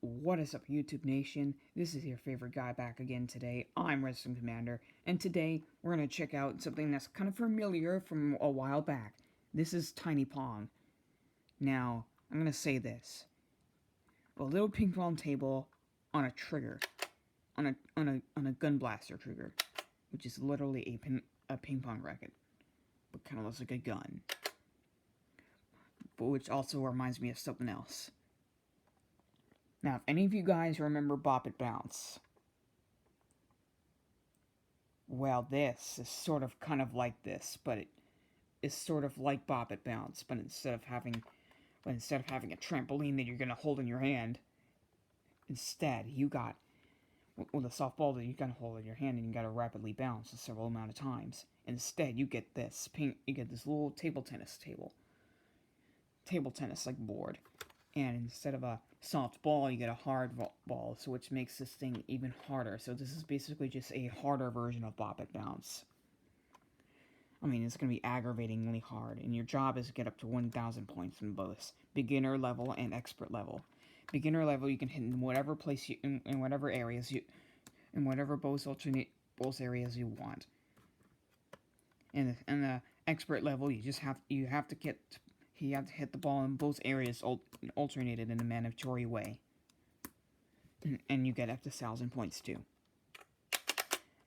What is up, YouTube Nation? This is your favorite guy back again today. I'm Wrestling Commander, and today we're going to check out something that's kind of familiar from a while back. This is Tiny Pong. Now, I'm going to say this. A little ping pong table on a trigger, on a gun blaster trigger, which is literally a ping pong racket, but kind of looks like a gun. But which also reminds me of something else. Now, if any of you guys remember Bop It Bounce, well, this is sort of kind of like this, but it is sort of like Bop It Bounce, but instead of having a trampoline that you're gonna hold in your hand, instead you got with a softball that you gotta hold in your hand and you gotta rapidly bounce a several amount of times. Instead, you get this little table tennis like board. And instead of a soft ball, you get a hard ball, so which makes this thing even harder. So this is basically just a harder version of Bop It Bounce. I mean, it's going to be aggravatingly hard, and your job is to get up to 1,000 points in both beginner level and expert level. Beginner level, you can hit in whatever place in whatever areas in whatever both areas you want. And the expert level, you have to hit the ball in both areas alternated in a mandatory way. And you get up to 1,000 points too.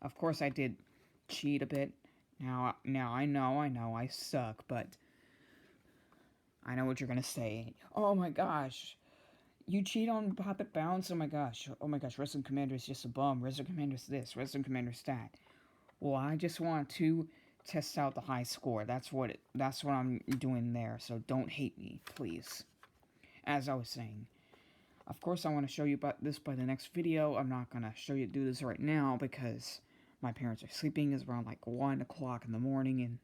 Of course, I did cheat a bit. Now I know I suck, but I know what you're gonna say. Oh my gosh, you cheat on Pop It Bounce? Oh my gosh, Wrestling Commander is just a bum. Wrestling Commander's this, Wrestling Commander's that. Well, I just want to test out the high score. That's what I'm doing there. So don't hate me, please. As I was saying, of course I want to show you about this by the next video. I'm not gonna show you do this right now because my parents are sleeping. It's around like 1 o'clock in the morning, and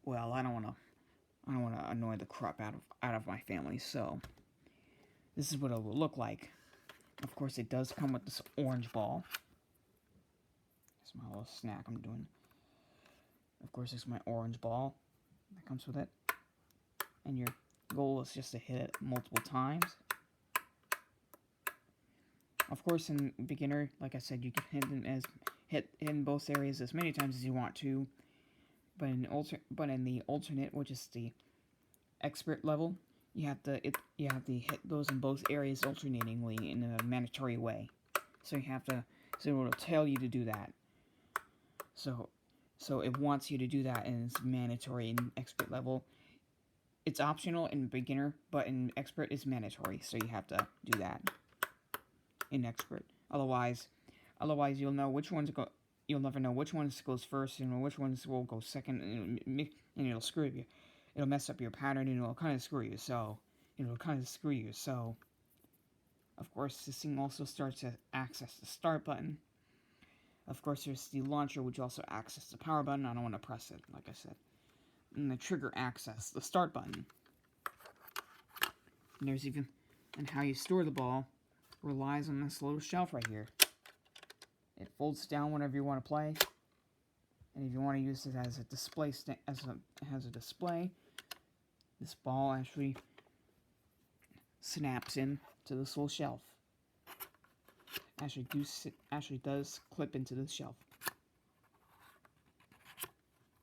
well, I don't want to annoy the crap out of my family. So this is what it will look like. Of course, it does come with this orange ball. It's my little snack I'm doing. Of course, it's my orange ball that comes with it. And your goal is just to hit it multiple times. Of course, in beginner, like I said, you can hit in both areas as many times as you want to. But in the alternate, which is the expert level, you have to hit those in both areas alternatingly in a mandatory way. So it will tell you to do that. So it wants you to do that, and it's mandatory in expert level. It's optional in beginner, but in expert it's mandatory. So you have to do that in expert. Otherwise you'll know which ones go. You'll never know which ones goes first and which ones will go second, and it'll screw you. It'll mess up your pattern, and it'll kind of screw you. So of course, this thing also starts to access the start button. Of course, there's the launcher, which also accesses the power button. I don't want to press it, like I said. And the trigger access, the start button. And how you store the ball relies on this little shelf right here. It folds down whenever you want to play. And if you want to use it as a display, this ball actually snaps in to this little shelf. Actually does clip into the shelf.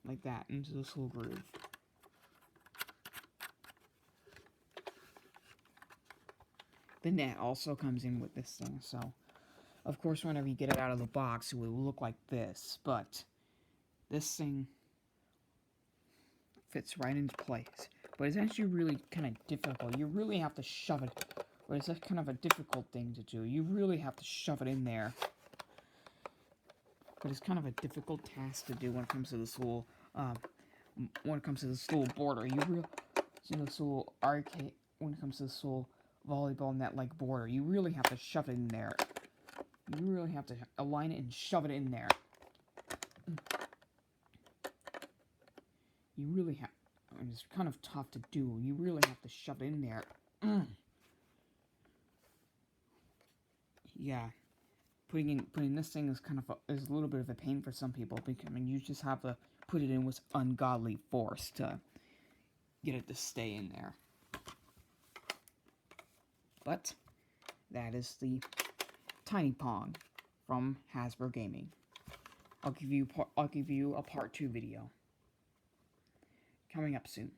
Like that, into this little groove. The net also comes in with this thing, so of course whenever you get it out of the box it will look like this, but this thing fits right into place. But it's actually really kind of difficult. You really have to shove it. But it's kind of a difficult thing to do. You really have to shove it in there. But it's kind of a difficult task to do when it comes to this little, border. This little arcade. When it comes to this little volleyball net-like border, you really have to shove it in there. You really have to align it and shove it in there. You really have. I mean, it's kind of tough to do. You really have to shove it in there. Yeah, putting this thing is is a little bit of a pain for some people, because I mean you just have to put it in with ungodly force to get it to stay in there. But that is the Tiny Pong from Hasbro Gaming. I'll give you a part 2 video coming up soon.